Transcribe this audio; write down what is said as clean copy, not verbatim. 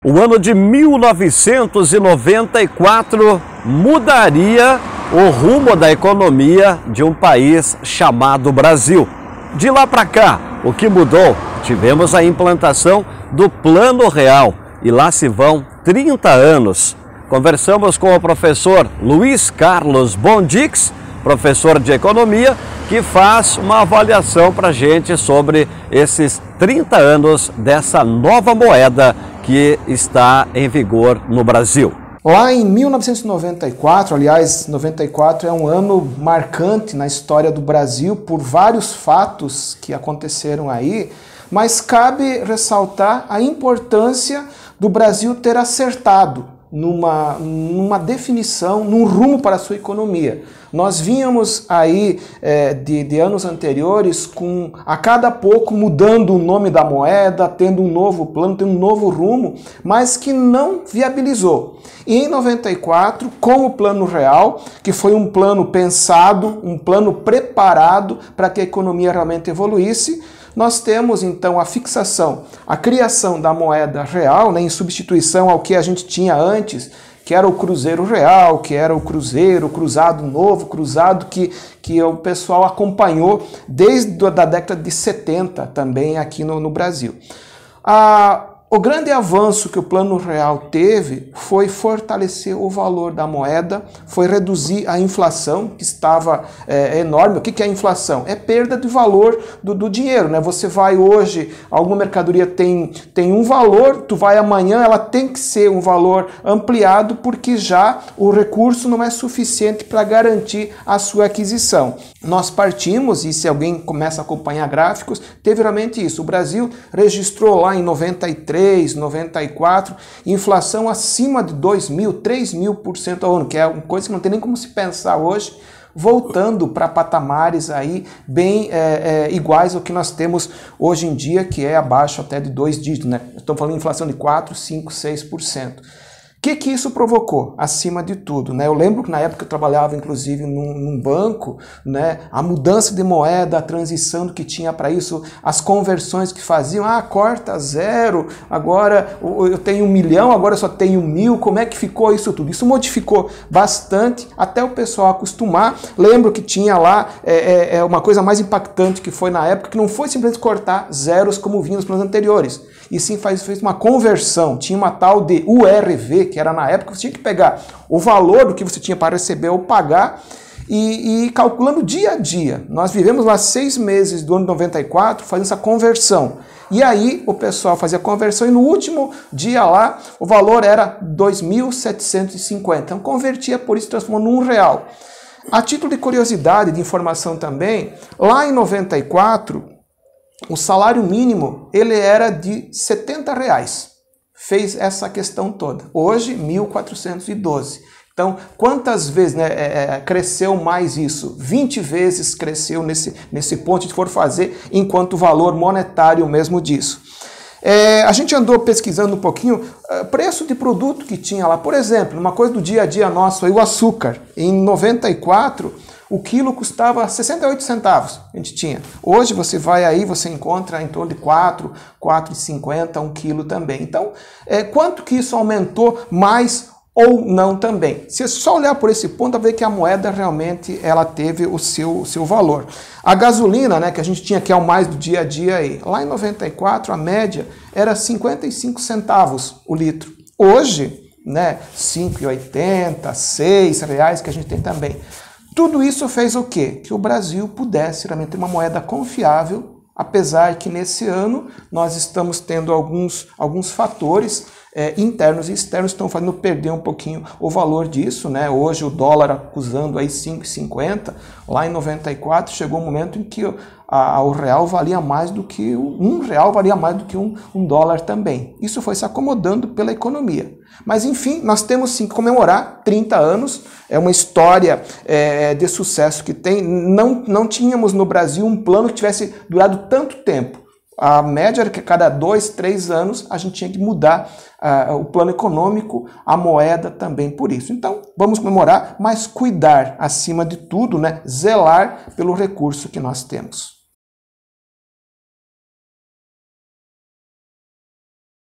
O ano de 1994 mudaria o rumo da economia de um país chamado Brasil. De lá para cá, o que mudou? Tivemos a implantação do Plano Real e lá se vão 30 anos. Conversamos com o professor Luiz Carlos Bondix, professor de economia, que faz uma avaliação para a gente sobre esses 30 anos dessa nova moeda que está em vigor no Brasil. Lá em 1994, aliás, 94 é um ano marcante na história do Brasil por vários fatos que aconteceram aí, mas cabe ressaltar a importância do Brasil ter acertado numa definição, num rumo para a sua economia. Nós vínhamos aí de anos anteriores com a cada pouco mudando o nome da moeda, tendo um novo plano, tendo um novo rumo, mas que não viabilizou. E em 94, com o Plano Real, que foi um plano pensado, um plano preparado para que a economia realmente evoluísse, nós temos então a fixação, a criação da moeda real, né, em substituição ao que a gente tinha antes, que era o Cruzeiro Real, que era o Cruzeiro, o Cruzado Novo, Cruzado que o pessoal acompanhou desde a década de 70 também aqui no Brasil. O grande avanço que o Plano Real teve foi fortalecer o valor da moeda, foi reduzir a inflação, que estava enorme. O que é a inflação? É perda de valor do dinheiro, né? Você vai hoje, alguma mercadoria tem um valor, tu vai amanhã, ela tem que ser um valor ampliado, porque já o recurso não é suficiente para garantir a sua aquisição. Nós partimos, e se alguém começa a acompanhar gráficos, teve realmente isso. O Brasil registrou lá em 93, 94, inflação acima de 2.000, 3.000% ao ano, que é uma coisa que não tem nem como se pensar hoje, voltando para patamares aí bem iguais ao que nós temos hoje em dia, que é abaixo até de 2 dígitos, né? Estou falando de inflação de 4, 5, 6%. O que isso provocou, acima de tudo, né? Eu lembro que na época eu trabalhava, inclusive, num banco, né? A mudança de moeda, a transição que tinha para isso, as conversões que faziam, corta 0, agora eu tenho 1 milhão, agora eu só tenho 1.000, como é que ficou isso tudo? Isso modificou bastante, até o pessoal acostumar. Lembro que tinha lá uma coisa mais impactante que foi na época, que não foi simplesmente cortar zeros como vinha nos planos anteriores, e sim fez uma conversão, tinha uma tal de URV, que era na época você tinha que pegar o valor do que você tinha para receber ou pagar e calculando dia a dia. Nós vivemos lá 6 meses do ano de 94 fazendo essa conversão. E aí o pessoal fazia a conversão e no último dia lá o valor era 2.750. Então convertia por isso, transformou num real. A título de curiosidade, de informação também, lá em 94 o salário mínimo ele era de R$70. Fez essa questão toda. Hoje, 1.412. Então, quantas vezes cresceu mais isso? 20 vezes cresceu nesse ponto, se for fazer, enquanto valor monetário mesmo disso. A gente andou pesquisando um pouquinho preço de produto que tinha lá. Por exemplo, uma coisa do dia a dia nosso, aí, o açúcar. Em 94, o quilo custava 68 centavos, a gente tinha. Hoje você vai aí, você encontra em torno de 4,50 um quilo também. Então, quanto que isso aumentou mais ou não também? Se só olhar por esse ponto, vai ver que a moeda realmente ela teve o seu valor. A gasolina, né, que a gente tinha, que é o mais do dia a dia aí, lá em 94 a média era 55 centavos o litro. Hoje, né, 5,80, R$6 que a gente tem também. Tudo isso fez o quê? Que o Brasil pudesse realmente ter uma moeda confiável, apesar que nesse ano nós estamos tendo alguns fatores internos e externos que estão fazendo perder um pouquinho o valor disso, né? Hoje o dólar acusando aí 5,50, lá em 94 chegou um momento em que o real valia mais do que R$1 valia mais do que um dólar também. Isso foi se acomodando pela economia. Mas enfim, nós temos sim que comemorar 30 anos, é uma história de sucesso que tem. Não tínhamos no Brasil um plano que tivesse durado tanto tempo. A média era que a cada 2, 3 anos a gente tinha que mudar o plano econômico, a moeda também por isso. Então, vamos comemorar, mas cuidar acima de tudo, né? Zelar pelo recurso que nós temos.